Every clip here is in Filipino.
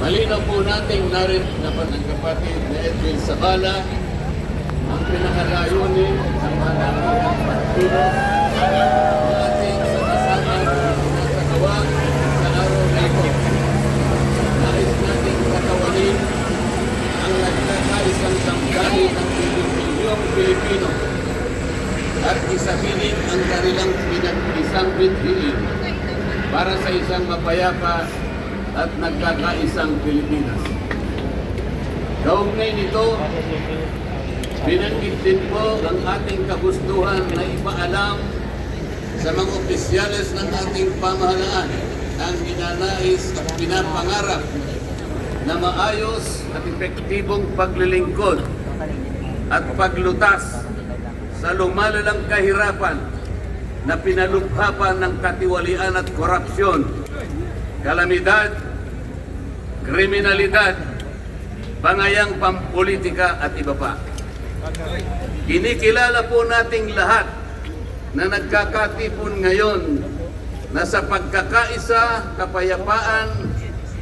Malinaw po natin narin naman ang kapatid na Edwin Sabala ang pinakalayunin ng mga partido na ating sama-sama sinasagawa sa araw na ito. Nais natin katawanin ang nagkakaisang damdamin ng milyong Pilipino at isabilin ang kanilang pinag-isang bithiin para sa isang mapayapa at nagkakaisang Pilipinas. Kaugnay nito, binanggit din po ang ating kagustuhan na ipaalam sa mga opisyales ng ating pamahalaan ang ninanais at pinapangarap na maayos at epektibong paglilingkod at paglutas sa lumalalang kahirapan na pinalubha ng katiwalian at korupsyon, kalamidad, kriminalidad, pangayang pampolitika at iba pa. Kinikilala po nating lahat na nagkakatipon ngayon na sa pagkakaisa, kapayapaan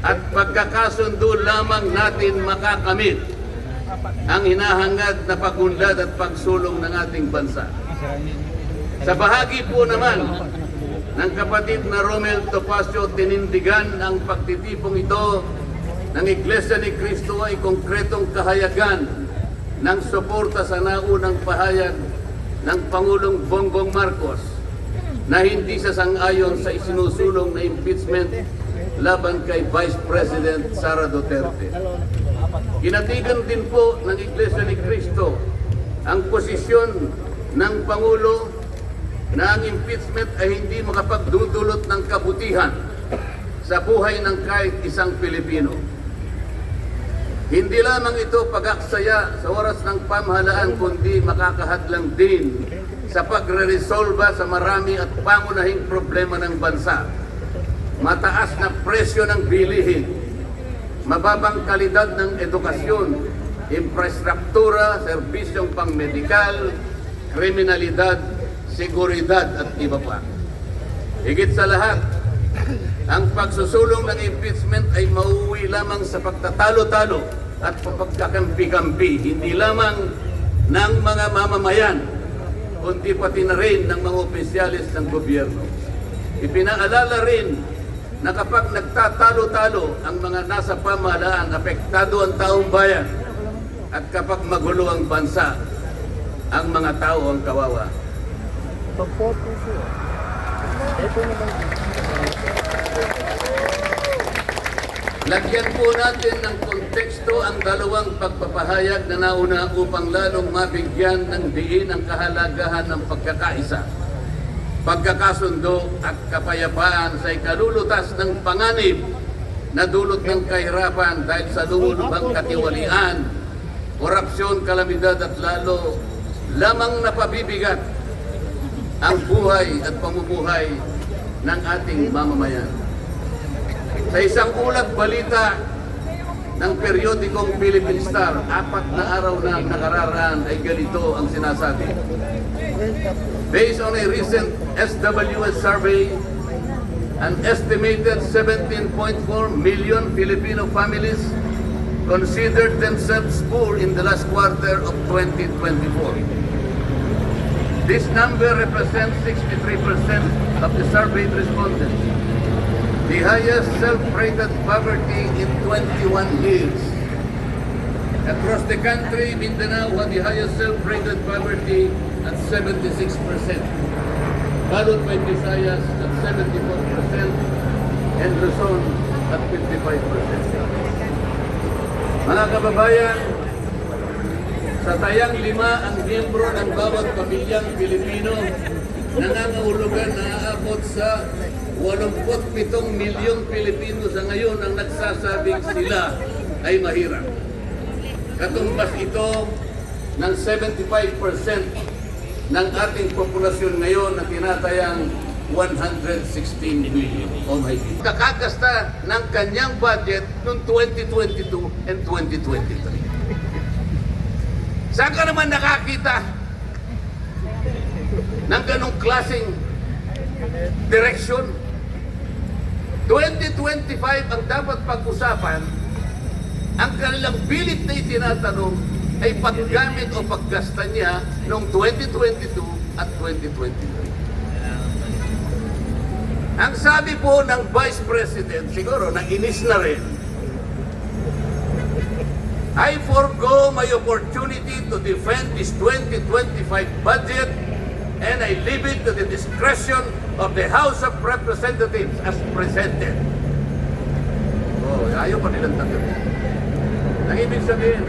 at pagkakasundo lamang natin makakamit ang hinahangad na pagunlad at pagsulong ng ating bansa. Sa bahagi po naman ng kapatid na Romel Topacio, tinindigan ang pagtitipong ito ng Iglesia ni Cristo ay konkretong kahayagan ng suporta sa naunang pahayag ng Pangulong Bongbong Marcos na hindi sasang-ayon sa isinusulong na impeachment laban kay Vice President Sara Duterte. Kinatigan din po ng Iglesia ni Cristo ang posisyon ng Pangulo na ang impeachment ay hindi makapagdudulot ng kabutihan sa buhay ng kahit isang Pilipino. Hindi lamang ito pag-aksaya sa oras ng pamahalaan, kundi makakahadlang din sa pagre-resolba sa marami at pangunahing problema ng bansa. Mataas na presyo ng bilihin, mababang kalidad ng edukasyon, infrastruktura, serbisyong pangmedikal, kriminalidad, seguridad at iba pa. Higit sa lahat, ang pagsusulong ng impeachment ay mauwi lamang sa pagtatalo-talo at pagkakampi-kampi, hindi lamang ng mga mamamayan, kundi pati na rin ng mga opisyalis ng gobyerno. Ipinaalala rin na kapag nagtatalo-talo ang mga nasa pamahalaan, apektado ang taong bayan, at kapag magulo ang bansa, ang mga tao ang kawawa. Pagpoto po. Ito naman. Lagyan po natin ng konteksto ang dalawang pagpapahayag na nauna upang lalong mabigyan ng diin ang kahalagahan ng pagkakaisa, pagkakasundo at kapayapaan sa ikalulutas ng panganib na dulot ng kahirapan dahil sa lumulubang katiwalian, korupsyon, kalamidad at lalo lamang napabibigat ang buhay at pamumuhay ng ating mamamayan. Sa isang ulat balita ng periodikong Philippine Star, 4 na araw na nakararaan ay ganito ang sinasabi. Based on a recent SWS survey, an estimated 17.4 million Filipino families considered themselves poor in the last quarter of 2024. This number represents 63% of the surveyed respondents, the highest self-rated poverty in 21 years. Across the country, Mindanao had the highest self-rated poverty at 76%, followed by Visayas at 74% and Luzon at 55%. Mga kababayan, sa tayang 5 ang miyembro ng bawat pamilyang Pilipino, nangangahulugan na aabot sa 87 milyong Pilipino sa ngayon ang nagsasabing sila ay mahirap. Katumbas ito ng 75% ng ating populasyon ngayon na tinatayang 116 million. Oh my God. Kakagasta ng kanyang budget noong 2022 and 2023. Saan ka naman nakakita ng ganong klaseng direksyon? 2025 ang dapat pag-usapan Ang kanilang pilit na itinatanong ay paggamit o paggasta niya noong 2022 at 2023. Ang sabi po ng Vice President, siguro nainis na rin, I forgo my opportunity to defend this 2025 budget and I leave it to the discretion of the House of Representatives as presented. Oh, ayaw pa nilang tanggapin. Ang ibig sabihin,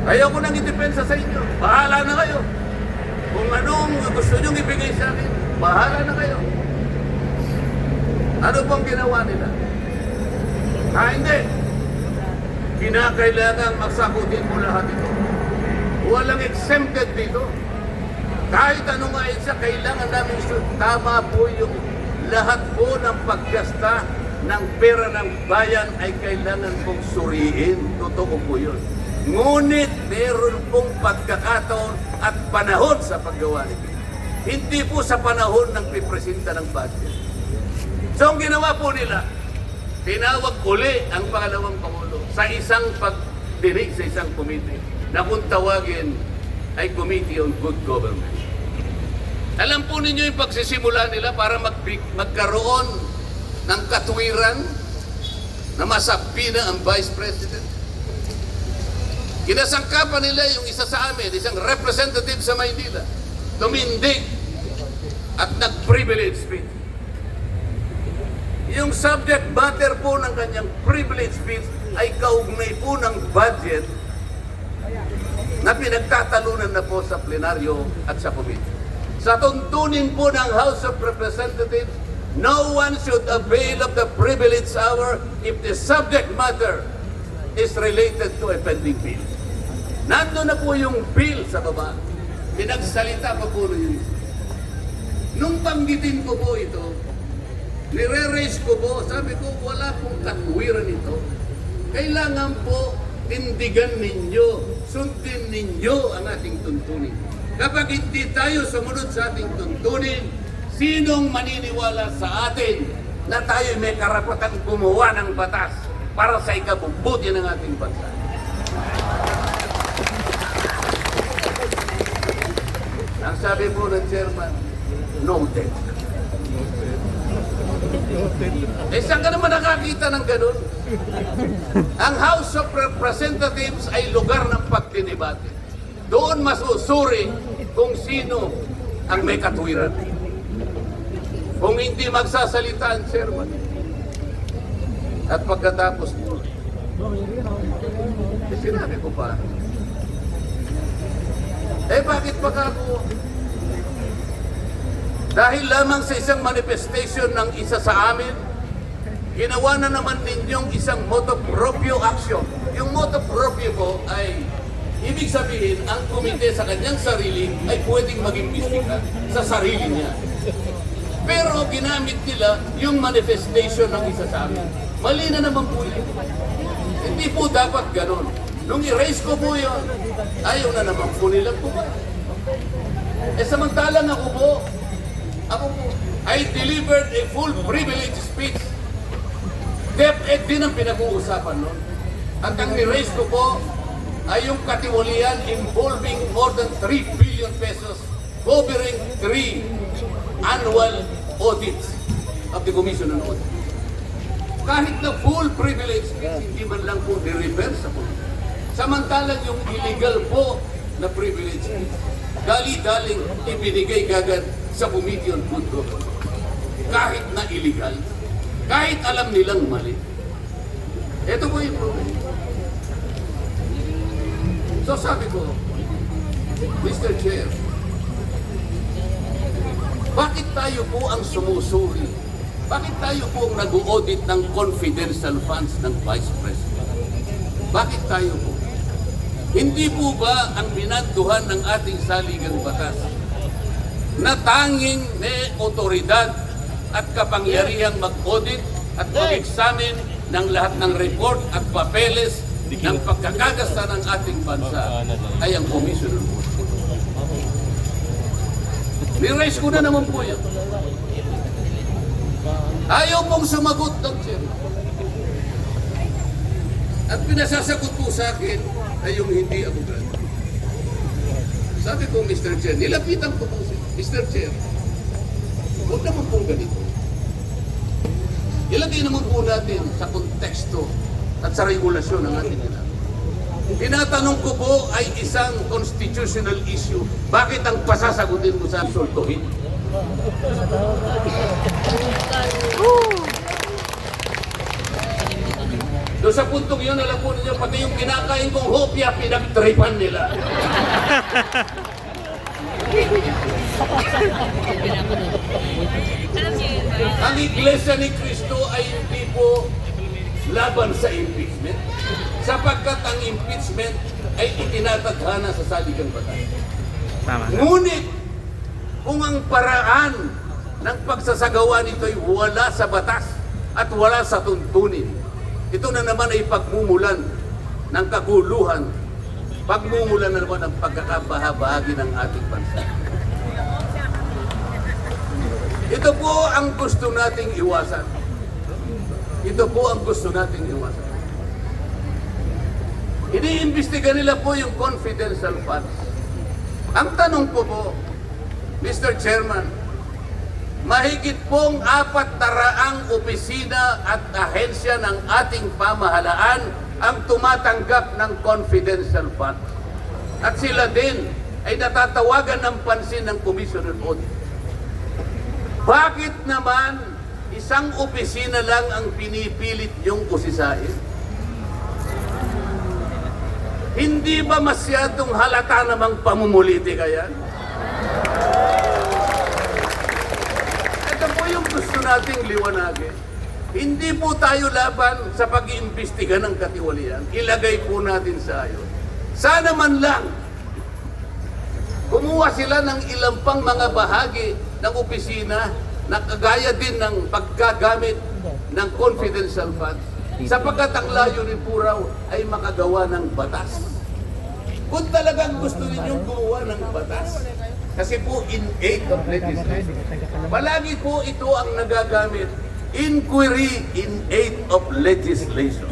ayaw ko nang idepensa sa inyo. Bahala na kayo. Kung anong gusto nyong ibigay sa akin, bahala na kayo. Ano pong ginawa nila? Hindi. Kinakailangan magsakutin mo lahat ito. Walang exempted dito. Kahit ano nga isa, kailangan namin tama po yung lahat po ng paggasta ng pera ng bayan ay kailangan pong suriin. Totoo po yun. Ngunit meron pong pagkakataon at panahon sa paggawa nito. Hindi po sa panahon ng pipresenta ng budget. So ang ginawa po nila, tinawag uli ang pangalawang Pangulo sa isang pagdinig sa isang committee na kung tawagin ay Committee on Good Government. Alam po ninyo yung pagsisimula nila para magkaroon ng katwiran na masabi na ang Vice President. Kinasangkapan nila yung isa sa amin, isang representative sa Maynila, tumindig at nag-privilege speech. Yung subject matter po ng kanyang privilege speech ay kaugnay po ng budget na pinagtatalunan na po sa plenaryo at sa committee. Sa tuntunin po ng House of Representatives, no one should avail of the privilege hour if the subject matter is related to a pending bill. Nandun na po yung bill sa baba. Pinagsalita ko po yun. Nung banggitin ko po ito, nire-raise ko po, sabi ko, wala pong katwiran ito. Kailangan po tindigan ninyo, sundin ninyo ang ating tuntunin. Kapag hindi tayo sumunod sa ating tuntunin, sinong maniniwala sa atin na tayo may karapatan gumawa ng batas para sa ikabubuti ng ating bansa? Ang sabi po ng chairman, noted. Saan ka naman nakakita ng ganun? Ang House of Representatives ay lugar ng pagdidebate. Doon masusuri kung sino ang may katwiran. Kung hindi magsasalita ang chairman. At pagkatapos po, sinabi ko pa, bakit pa ako? Dahil lamang sa isang manifestation ng isa sa amin, ginawa na naman ninyong isang motu proprio action. Yung motu proprio po ay, ibig sabihin, ang komite sa kanyang sarili ay pwedeng mag-imbestiga sa sarili niya. Pero ginamit nila yung manifestation ng isa sa amin. Mali na naman po yun. Hindi po dapat ganon. Nung i-raise ko po yun, ayaw na naman po nilang po. Samantalang ako po, I delivered a full privilege speech. DepEd din ang pinag-uusapan nun. At ang ni-raise ko po ay yung katiwalian involving more than 3 billion pesos covering 3 annual audits of the Commission on Audit. Kahit na full privilege speech, hindi man lang po ni-refer sa po. Samantalang yung illegal po na privilege speech, dali-daling ibinigay kagad sa Committee on Good Government. Kahit na illegal, kahit alam nilang mali. Ito po yung problem. So sabi ko, Mr. Chair, bakit tayo po ang sumusuri? Bakit tayo po ang nag-audit ng confidential funds ng Vice President? Bakit tayo po? Hindi po ba ang binantuhan ng ating saligang batas na tanging may otoridad at kapangyarihang mag-audit at mag-examine ng lahat ng report at papeles ng pagkakagasta ng ating bansa ay ang Commission on Audit? Ni-raise ko na naman po yan. Ayaw pong sumagot ng chair. At pinasasagot po sa akin ay yung hindi abogado. Sabi ko, Mr. Chair, nilapitan ko po siya. Mr. Chair, huwag naman pong ganito. Ilagay naman po natin sa konteksto at sa regulasyon ng ating ginagawa. Tinatanong ko po ay isang constitutional issue. Bakit ang pasasagutin mo sa sultuhin? Doon sa puntong yun, alam po ninyo, pati yung kinakain kong hopya, pinagtripan nila. Ang Iglesia ni Cristo ay hindi po laban sa impeachment, sapagkat ang impeachment ay itinatadhana sa saligang batas. Ngunit, kung ang paraan ng pagsasagawa nito ay wala sa batas at wala sa tuntunin, ito na naman ay pagmumulan ng kaguluhan, pagmumulan na naman ng pagkakabahabahagi ng ating bansa. Ito po ang gusto nating iwasan. Ito po ang gusto nating iwasan. Iniimbestiga nila po yung confidential funds. Ang tanong ko po, Mr. Chairman, mahigit pong 400 opisina at ahensya ng ating pamahalaan ang tumatanggap ng confidential funds. At sila din ay natatawagan ng pansin ng Commission on Audit. Bakit naman isang opisina lang ang pinipilit yung usisain? Hindi ba masyadong halata namang pamumuliti kaya? Ito po yung gusto nating liwanagin. Hindi po tayo laban sa pag-iimbestiga ng katiwalian. Ilagay po natin sa ayon. Sana man lang kumuha sila ng ilang pang mga bahagi ng opisina na kagaya din ng pagkagamit ng confidential funds sapagkat ang layunin po raw ay makagawa ng batas. Kung talagang gusto ninyong gumawa ng batas, kasi po in aid of legislation, palagi po ito ang nagagamit, inquiry in aid of legislation.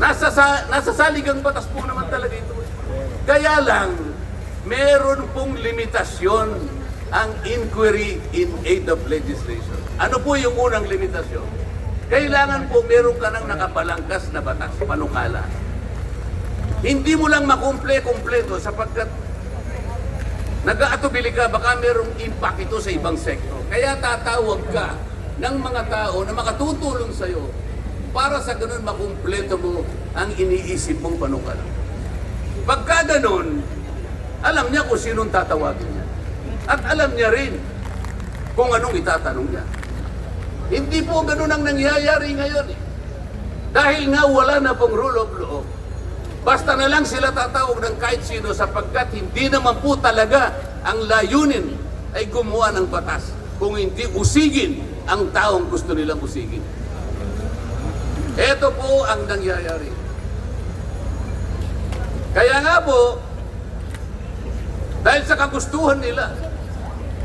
Nasa saligang batas po naman talaga ito. Kaya lang, meron pong limitasyon ang inquiry in aid of legislation. Ano po yung unang limitasyon? Kailangan po meron ka ng nakapalangkas na batas, panukala. Hindi mo lang makumple-kumpleto sapagkat nag-aatubili ka, baka merong impact ito sa ibang sektor. Kaya tatawag ka ng mga tao na makatutulong sa'yo para sa ganun makumpleto mo ang iniisip mong panukala. Pagka ganun, alam niya kung sinong tatawagin niya. At alam niya rin kung anong itatanong niya. Hindi po ganun ang nangyayari ngayon. Dahil nga wala na pong rule of law. Basta na lang sila tatawag ng kahit sino sapagkat hindi naman po talaga ang layunin ay gumawa ng batas. Kung hindi usigin ang taong gusto nilang usigin. Ito po ang nangyayari. Kaya nga po, dahil sa kagustuhan nila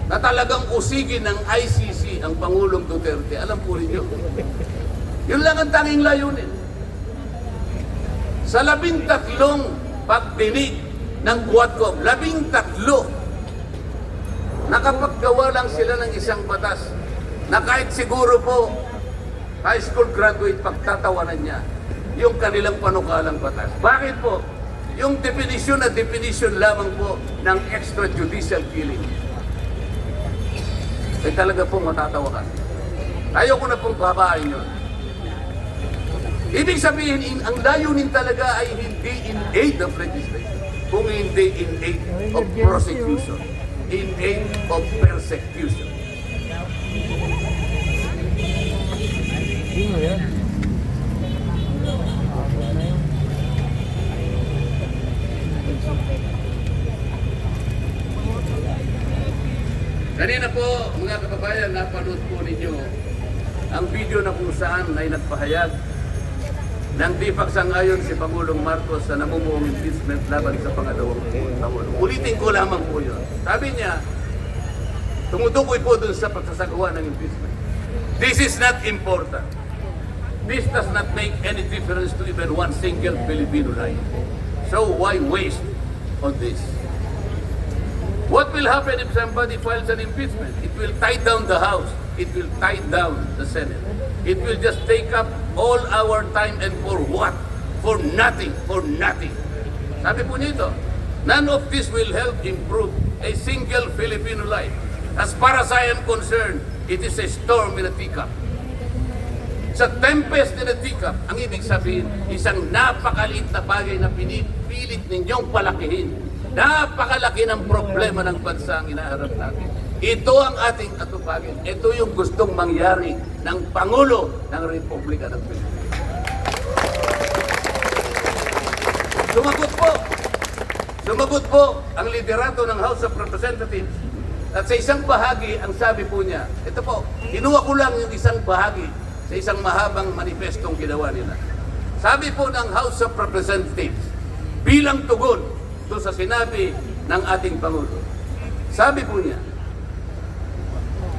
na talagang usigin ng ICC ang Pangulong Duterte, alam po rin yun. Yun lang ang tanging layunin. Sa 13 pagdinig ng Quadcom, 13, nakapaggawa lang sila ng isang batas na kahit siguro po high school graduate pagtatawanan niya yung kanilang panukalang batas. Bakit po? Yung definition na definition lamang po ng extrajudicial killing. Ay talaga po matatawa ka. Ayaw ko na pong babain yun. Ibig sabihin, ang layunin talaga ay hindi in aid of legislation, kung hindi in aid of prosecution, in aid of persecution. Kanina po, mga kababayan, napanood po ninyo ang video na kung saan ay nagpahayag ng di pagsang-ayon si Pangulong Marcos sa namumuong impeachment laban sa pangalawang Pangulo. Ulitin ko lamang po yun. Sabi niya, tumutukoy po dun sa pagsasagawa ng impeachment. This is not important. this does not make any difference to even one single Filipino life. So why waste on this? What will happen if somebody files an impeachment? It will tie down the House. It will tie down the Senate. It will just take up all our time, and for what? For nothing, for nothing. Sabi po nito, none of this will help improve a single Filipino life. As far as I am concerned, it is a storm in a teacup. Sa tempest in a teacup, ang ibig sabihin, isang napakaliit na bagay na pinipilit ninyong palakihin. Napakalaki ng problema ng bansa ang inaharap natin. Ito ang ating atupagin. Ito yung gustong mangyari ng Pangulo ng Republika ng Pilipinas. Sumagot po ang liderato ng House of Representatives. At sa isang bahagi, ang sabi po niya, ito po, kinuha ko lang yung isang bahagi sa isang mahabang manifestong ginawa nila. Sabi po ng House of Representatives, bilang tugon doon sa sinabi ng ating Pangulo. Sabi po niya,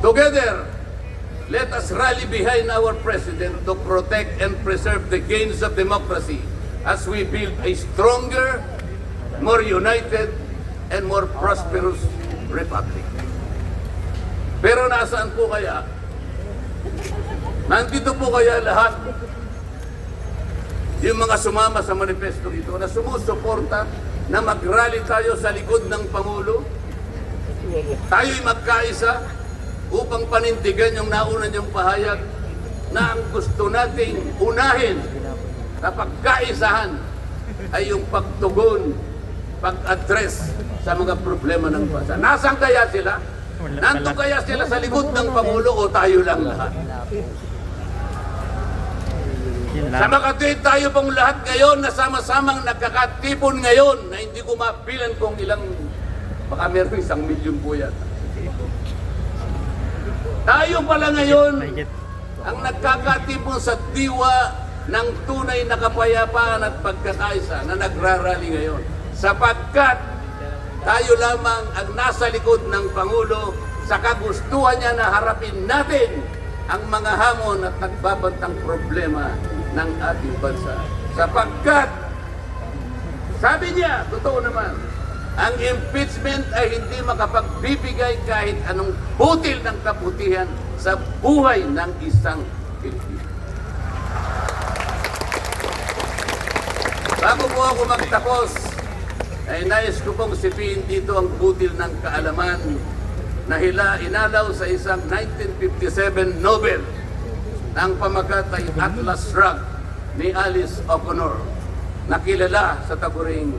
together, let us rally behind our President to protect and preserve the gains of democracy as we build a stronger, more united, and more prosperous republic. Pero nasaan po kaya? Nandito po kaya lahat yung mga sumama sa manifesto ito na sumusuporta na mag-rally tayo sa likod ng Pangulo? Tayo'y magkaisa upang panindigan yung nauna niyong pahayag na ang gusto nating unahin na pagkaisahan ay yung pagtugon, pag-address sa mga problema ng bansa. Nasaan kaya sila? Nandun kaya sila sa likod ng Pangulo o tayo lang lahat? Sa Makati, tayo pong lahat ngayon na sama-samang nagkakatipon ngayon na hindi ko mapilan kung ilang, baka meron 1 milyon po yan. Tayo pala ngayon ang nagkakatipon sa diwa ng tunay na kapayapaan at pagkakaisa na nagrarally ngayon. Sapagkat tayo lamang ang nasa likod ng Pangulo sa kagustuhan niya na harapin natin ang mga hamon at nagbabantang problema ng ating bansa. Sapagkat, sabi niya, totoo naman, ang impeachment ay hindi makapagbibigay kahit anong butil ng kabutihan sa buhay ng isang Pilipino. Bago po ako magtapos, ay nais ko pong sipin dito ang butil ng kaalaman na inalaw sa isang 1957 Nobel ng pamagat ay Atlas Shrugged ni Alice O'Connor, na kilala sa taguring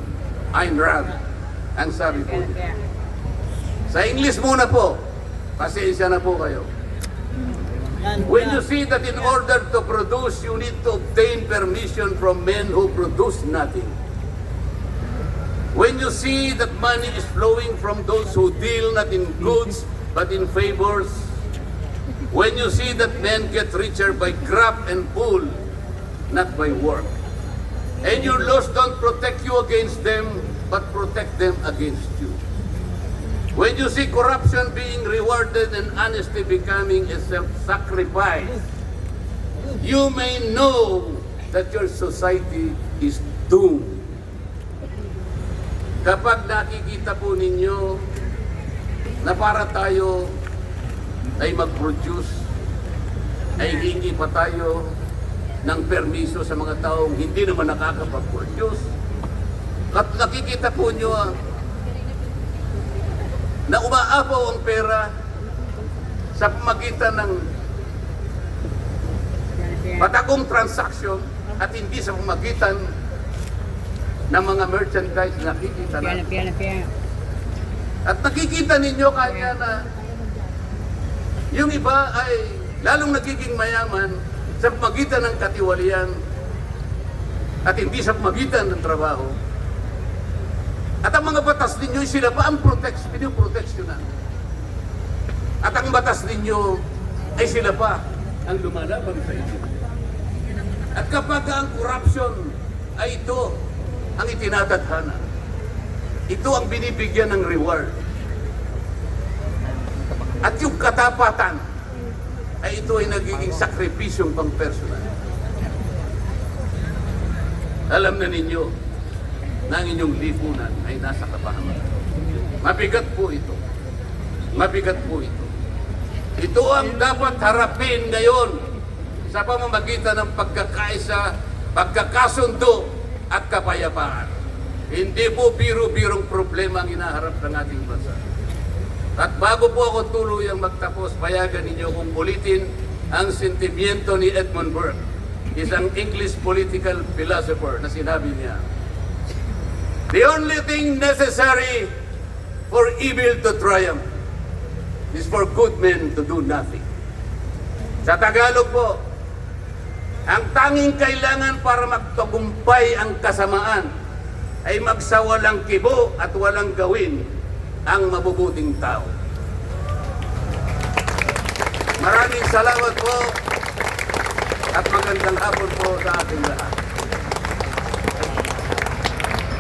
Ayn Rand. Ang sabi po niya. Sa English muna po, pasensya na po kayo. When you see that in order to produce, you need to obtain permission from men who produce nothing. When you see that money is flowing from those who deal not in goods but in favors. When you see that men get richer by graft and pull, not by work. And your laws don't protect you against them, but protect them against you. When you see corruption being rewarded and honesty becoming a self-sacrifice, you may know that your society is doomed. Kapag nakikita po ninyo na para tayo ay mag-produce, ay hingi pa tayo ng permiso sa mga taong hindi naman nakakapag-produce, at nakikita po nyo na umaapaw ang pera sa pamagitan ng patagong transaksyon at hindi sa pamagitan ng mga merchandise na nakikita natin. At nakikita ninyo kanya na yung iba ay lalong nagiging mayaman sa pamagitan ng katiwalian at hindi sa pamagitan ng trabaho. At ang mga batas ninyo, sila pa ang pinoproteksyonan. At ang batas ninyo ay sila pa ang lumalaban sa inyo. At kapag ang corruption ay ito ang itinatadhana, ito ang binibigyan ng reward. At yung katapatan ay ito ay nagiging sakripisyong pang personal. alam na ninyo na ang inyong lipunan ay nasa kapahamakan. Mabigat po ito. Mabigat po ito. Ito ang dapat harapin ngayon sa pamamagitan ng pagkakaisa, pagkakasundo at kapayapaan. Hindi po biro-birong problema ang inaharap ng ating bansa. At bago po ako tuluyang magtapos, payagan ninyo kung ulitin ang sentimiento ni Edmund Burke, isang English political philosopher, na sinabi niya, "The only thing necessary for evil to triumph is for good men to do nothing." Sa Tagalog po, ang tanging kailangan para magtagumpay ang kasamaan ay magsawalang kibo at walang gawin ang mabubuting tao. Maraming salamat po at magandang hapon po sa ating lahat.